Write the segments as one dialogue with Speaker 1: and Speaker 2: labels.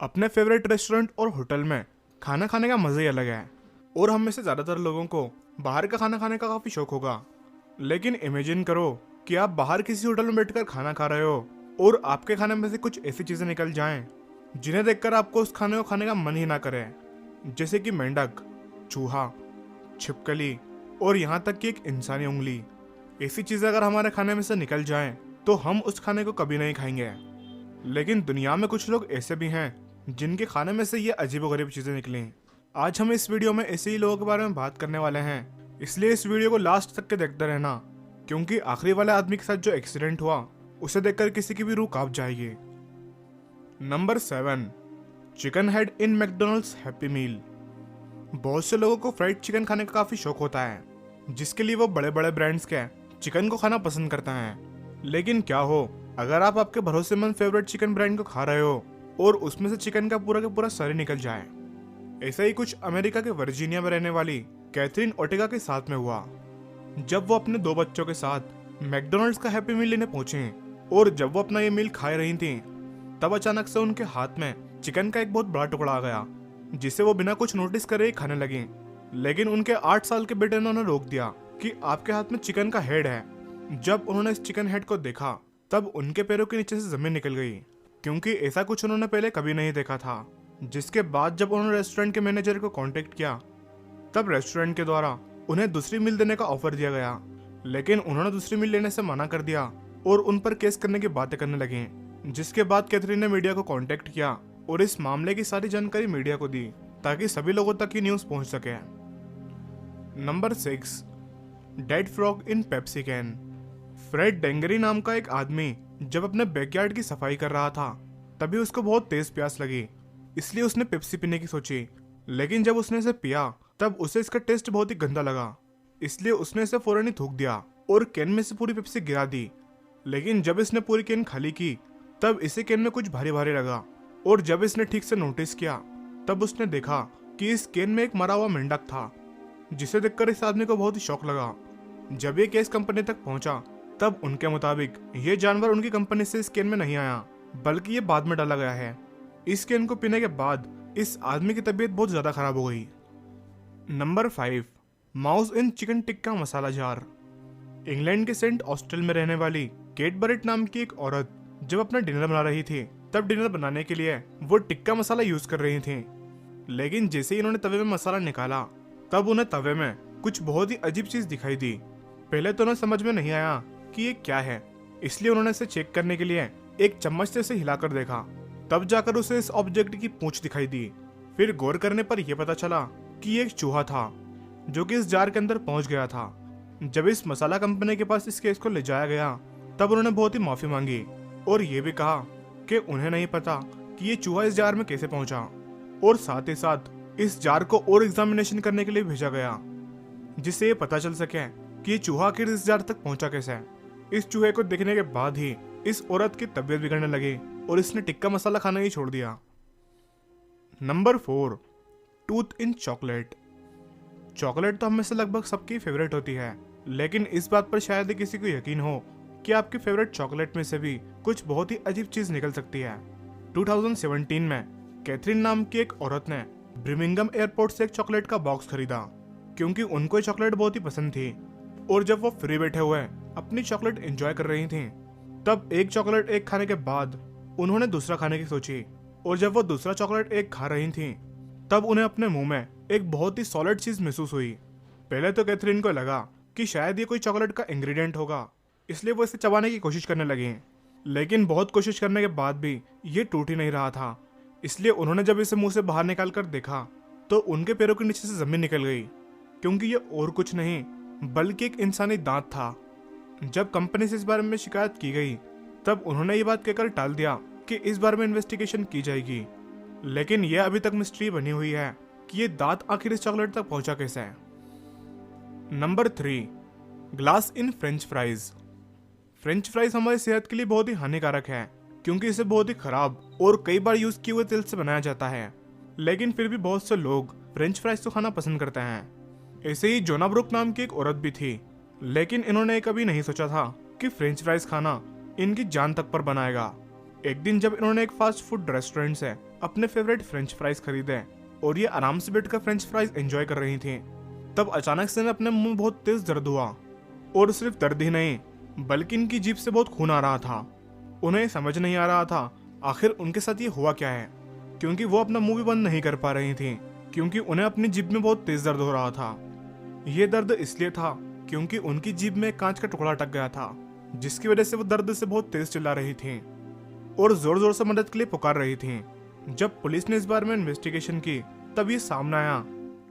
Speaker 1: अपने favourite restaurant और hotel में खाना खाने का मज़ा ही अलग है और हम में से ज़्यादातर लोगों को बाहर का खाना खाने का काफ़ी शौक होगा। लेकिन इमेजिन करो कि आप बाहर किसी होटल में बैठकर खाना खा रहे हो और आपके खाने में से कुछ ऐसी चीज़ें निकल जाएं जिन्हें देखकर आपको उस खाने को खाने का मन ही ना करे, जैसे कि मेंढक, चूहा, छिपकली और यहाँ तक कि एक इंसानी उंगली। ऐसी चीज़ें अगर हमारे खाने में से निकल जाएं तो हम उस खाने को कभी नहीं खाएंगे। लेकिन दुनिया में कुछ लोग ऐसे भी हैं जिनके खाने में से ये अजीबोगरीब चीज़ें निकली। आज हम इस वीडियो में ऐसे ही लोगों के बारे में बात करने वाले हैं, इसलिए इस वीडियो को लास्ट तक के देखते रहना, क्योंकि आखिरी वाले आदमी के साथ जो एक्सीडेंट हुआ उसे देखकर किसी की भी रूह कांप जाएगी। Number 7, chicken head in McDonald's happy meal. बहुत से लोगों को फ्राइड चिकन खाने का काफ़ी शौक होता है, जिसके लिए वो बड़े बड़े ब्रांड्स के चिकन को खाना पसंद करते हैं। लेकिन क्या हो अगर आप आपके भरोसेमंद फेवरेट चिकन ब्रांड को खा रहे हो और उसमें से चिकन का पूरा शरीर निकल जाए। ऐसा ही कुछ अमेरिका के वर्जीनिया में रहने वाली कैथरीन ओर्टेगा के साथ में हुआ, जब वो अपने 2 बच्चों के साथ मैकडॉनल्ड्स का हैप्पी मील लेने पहुंची और जब वो अपना ये मील खा रही थी तब अचानक से उनके हाथ में चिकन का एक बहुत बड़ा टुकड़ा आ गया, जिसे वो बिना कुछ नोटिस करे ही खाने लगी। लेकिन उनके 8 साल के बेटे ने उन्हें रोक दिया कि आपके हाथ में चिकन का हेड है। जब उन्होंने इस चिकन हेड को देखा तब उनके पैरों के नीचे से जमीन निकल गई, क्योंकि ऐसा कुछ उन्होंने पहले कभी नहीं देखा था। जिसके बाद जब उन्होंने रेस्टोरेंट के मैनेजर को कांटेक्ट किया तब रेस्टोरेंट के द्वारा उन्हें दूसरी मील देने का ऑफर दिया गया, लेकिन उन्होंने दूसरी मील लेने से मना कर दिया और उन पर केस करने की बातें करने लगी। जिसके बाद कैथरीन ने मीडिया को कांटेक्ट किया और इस मामले की सारी जानकारी मीडिया को दी ताकि सभी लोगों तक ये न्यूज़ पहुंच सके। Number 6, dead frog in Pepsi can. Fred डेंगरी नाम का एक आदमी जब अपने बैकयार्ड की सफाई कर रहा था तभी उसको बहुत तेज प्यास लगी, इसलिए उसने पेप्सी पीने की सोची। लेकिन जब उसने इसे पिया तब उसे इसका टेस्ट बहुत ही गंदा लगा, इसलिए उसने इसे फौरन ही थूक दिया और कैन में से पूरी पेप्सी गिरा दी। लेकिन जब इसने पूरी कैन खाली की तब इसे कैन में कुछ भारी भारी लगा और जब इसने ठीक से नोटिस किया तब उसने देखा कि इस कैन में एक मरा हुआ मेंढक था, जिसे देखकर इस आदमी को बहुत ही शौक लगा। जब ये केस कंपनी तक पहुंचा तब उनके मुताबिक ये जानवर उनकी कंपनी से इस कैन में नहीं आया, बल्कि ये बाद में डाला गया है। इस कैन को पीने के बाद इस आदमी की तबीयत बहुत ज्यादा खराब हो गई। नंबर 5, माउस इन chicken tikka masala jar. England के सेंट ऑस्टल में रहने वाली केट बरेट नाम की एक औरत जब अपना डिनर बना रही थी तब डिनर बनाने के लिए वो टिक्का मसाला यूज कर रही थी। लेकिन जैसे ही इन्होंने तवे में मसाला निकाला तब उन्हें तवे में कुछ बहुत ही अजीब चीज दिखाई दी। पहले तो उन्हें समझ में नहीं आया कि ये क्या है, इसलिए उन्होंने इसे चेक करने के लिए एक चम्मच से इसे हिलाकर देखा। तब जाकर उसे इस ऑब्जेक्ट की पूंछ दिखाई दी। फिर गौर करने पर यह पता चला कि ये एक चूहा था जो कि इस जार के अंदर पहुंच गया था। जब इस मसाला कंपनी के पास इस केस को ले जाया गया तब उन्होंने बहुत ही माफी मांगी और ये भी कहा कि उन्हें नहीं पता कि ये चूहा इस जार में कैसे पहुंचा, और साथ ही साथ इस जार को और एग्जामिनेशन करने के लिए भेजा गया, जिससे ये पता चल सके कि ये चूहा आखिर इस जार तक पहुंचा कैसे। इस चूहे को देखने के बाद ही इस औरत की तबीयत बिगड़ने लगी और इसने टिक्का मसाला खाना ही छोड़ दिया। Number 4, tooth in chocolate. Chocolate तो हम में से लगभग सबकी फेवरेट होती है, लेकिन इस बात पर शायद ही किसी को यकीन हो कि आपकी फेवरेट चॉकलेट में से भी कुछ बहुत ही अजीब चीज निकल सकती है। 2017 में कैथरीन नाम की एक औरत ने ब्रिमिंगम एयरपोर्ट से एक चॉकलेट का बॉक्स खरीदा, क्योंकि उनको ये चॉकलेट बहुत ही पसंद थी। और जब वो फ्री बैठे हुए अपनी चॉकलेट एंजॉय कर रही थी तब एक चॉकलेट एक खाने के बाद उन्होंने दूसरा खाने की सोची, और जब वो दूसरा चॉकलेट एक खा रही थी तब उन्हें अपने मुंह में एक बहुत ही सॉलिड चीज महसूस हुई। पहले तो कैथरीन को लगा कि शायद ये कोई चॉकलेट का इंग्रेडिएंट होगा, इसलिए वो इसे चबाने की कोशिश करने लगी। लेकिन बहुत कोशिश करने के बाद भी ये टूट ही नहीं रहा था, इसलिए उन्होंने जब इसे मुंह से बाहर निकाल कर देखा तो उनके पैरों के नीचे से जमीन निकल गई, क्योंकि ये और कुछ नहीं बल्कि एक इंसानी दांत था। जब कंपनी से इस बारे में शिकायत की गई तब उन्होंने ये बात कहकर टाल दिया कि इस बारे में इन्वेस्टिगेशन की जाएगी, लेकिन यह अभी तक मिस्ट्री बनी हुई है कि ये दांत आखिर इस चॉकलेट तक पहुंचा कैसे है। Number 3, glass in French fries. French fries हमारी सेहत के लिए बहुत ही हानिकारक है, क्योंकि इसे बहुत ही खराब और कई बार यूज किए हुए तेल से बनाया जाता है। लेकिन फिर भी बहुत से लोग फ्रेंच फ्राइज तो खाना पसंद करते हैं। ऐसे ही जोना ब्रुक नाम की एक औरत भी थी, लेकिन इन्होंने कभी नहीं सोचा था कि फ्रेंच फ्राइज खाना इनकी जान तक पर बनाएगा। एक दिन जब इन्होंने एक फास्ट फूड रेस्टोरेंट से अपने फेवरेट फ्रेंच फ्राइज खरीदे और ये आराम से बैठकर फ्रेंच फ्राइज एंजॉय कर रही थी। तब अचानक से अपने मुंह में बहुत तेज दर्द हुआ और सिर्फ दर्द ही नहीं बल्कि इनकी जीभ से बहुत खून आ रहा था। उन्हें समझ नहीं आ रहा था आखिर उनके साथ ये हुआ क्या है, क्योंकि वो अपना मुंह भी बंद नहीं कर पा रही थी, क्योंकि उन्हें अपनी जीभ में बहुत तेज दर्द हो रहा था। ये दर्द इसलिए था क्योंकि उनकी जीभ में कांच का टुकड़ा अटक गया था, जिसकी वजह से वो दर्द से बहुत तेज चिल्ला रही थी और जोर जोर से मदद के लिए पुकार रही थी। जब पुलिस ने इस बारे में इन्वेस्टिगेशन की तब ये सामने आया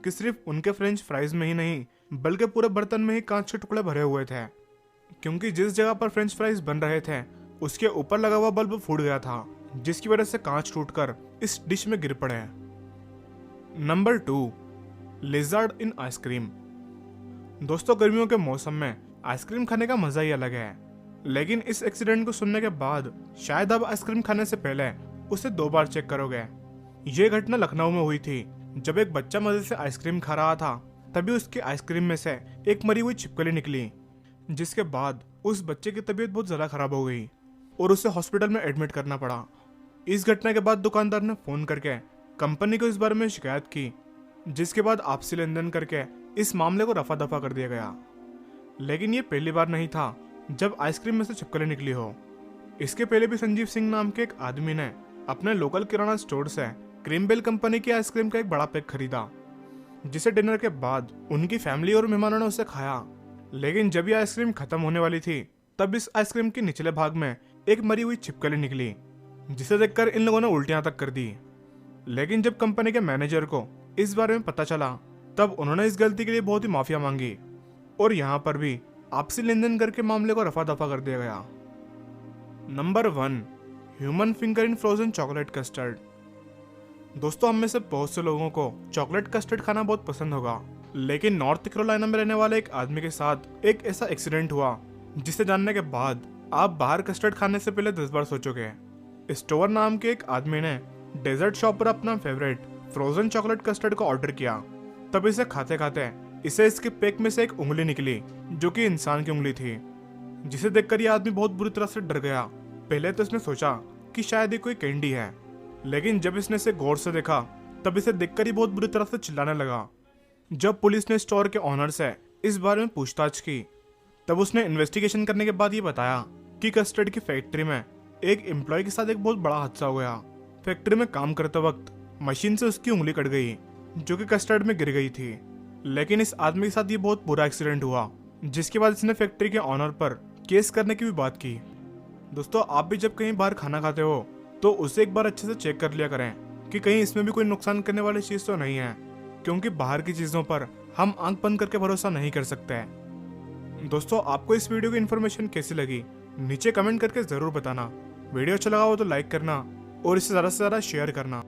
Speaker 1: कि सिर्फ उनके फ्रेंच फ्राइज में ही नहीं बल्कि पूरे बर्तन में ही कांच के टुकड़े भरे हुए थे, क्योंकि जिस जगह पर फ्रेंच फ्राइज बन रहे थे उसके ऊपर लगा हुआ बल्ब फूट गया था, जिसकी वजह से कांच टूटकर इस डिश में गिर पड़े। नंबर 2, लिजर्ड इन आइसक्रीम। दोस्तों, गर्मियों के मौसम में आइसक्रीम खाने का मजा ही अलग है, लेकिन इस एक्सीडेंट को सुनने के बाद शायद आप आइसक्रीम खाने से पहले उसे 2 बार चेक करोगे। ये घटना लखनऊ में हुई थी, जब एक बच्चा मजे से आइसक्रीम खा रहा था तभी उसकी आइसक्रीम में से एक मरी हुई छिपकली निकली, जिसके बाद उस बच्चे की तबीयत बहुत ज़्यादा खराब हो गई और उसे हॉस्पिटल में एडमिट करना पड़ा। इस घटना के बाद दुकानदार ने फ़ोन करके कंपनी को इस बारे में शिकायत की, जिसके बाद आपसी लेन देन करके इस मामले को रफा दफा कर दिया गया। लेकिन ये पहली बार नहीं था जब आइसक्रीम में से छिपकली निकली हो। इसके पहले भी संजीव सिंह नाम के एक आदमी ने अपने लोकल किराना स्टोर से क्रीमबेल कंपनी की आइसक्रीम का एक बड़ा पैक खरीदा, जिसे डिनर के बाद उनकी फैमिली और मेहमानों ने उसे खाया। लेकिन जब ये आइसक्रीम खत्म होने वाली थी तब इस आइसक्रीम के निचले भाग में एक मरी हुई छिपकली निकली, जिसे देखकर इन लोगों ने उल्टियां तक कर दी। लेकिन जब कंपनी के मैनेजर को इस बारे में पता चला तब उन्होंने इस गलती के लिए बहुत ही माफिया मांगी और यहाँ पर भी आपसी लेन देन करके मामले को रफा दफा कर दिया गया। Number 1, human finger in frozen chocolate custard. दोस्तों, हम में से बहुत से लोगों को चॉकलेट कस्टर्ड खाना बहुत पसंद होगा, लेकिन नॉर्थ कैरोलिना में रहने वाले एक आदमी के साथ एक ऐसा एक्सीडेंट हुआ जिसे जानने के बाद आप बाहर कस्टर्ड खाने से पहले 10 बार सोचोगे। स्टोवर नाम के एक आदमी ने डेजर्ट शॉप पर अपना फेवरेट फ्रोजन चॉकलेट कस्टर्ड को ऑर्डर किया। तब इसे खाते खाते इसे इसके पैक में से एक उंगली निकली, जो कि इंसान की उंगली थी, जिसे देखकर यह आदमी बहुत बुरी तरह से डर गया। पहले तो इसने सोचा कि शायद ये कोई कैंडी है, लेकिन जब इसने इसे गौर से देखा तब इसे देखकर ही बहुत बुरी तरह से चिल्लाने लगा। जब पुलिस ने स्टोर के ऑनर से इस बारे में पूछताछ की तब उसने इन्वेस्टिगेशन करने के बाद ये बताया कि कस्टर्ड की फैक्ट्री में एक एम्प्लॉय के साथ एक बहुत बड़ा हादसा हो गया। फैक्ट्री में काम करते वक्त मशीन से उसकी उंगली कट गई, जो कि कस्टर्ड में गिर गई थी। लेकिन इस आदमी के साथ ये बहुत बुरा एक्सीडेंट हुआ, जिसके बाद इसने फैक्ट्री के ऑनर पर केस करने की भी बात की। दोस्तों, आप भी जब कहीं बाहर खाना खाते हो तो उसे एक बार अच्छे से चेक कर लिया करें कि कहीं इसमें भी कोई नुकसान करने वाली चीज़ तो नहीं है, क्योंकि बाहर की चीज़ों पर हम आंख बंद करके भरोसा नहीं कर सकते हैं। दोस्तों, आपको इस वीडियो की इन्फॉर्मेशन कैसी लगी नीचे कमेंट करके ज़रूर बताना। वीडियो अच्छा लगा हो तो लाइक करना और इसे ज़्यादा से ज़्यादा शेयर करना।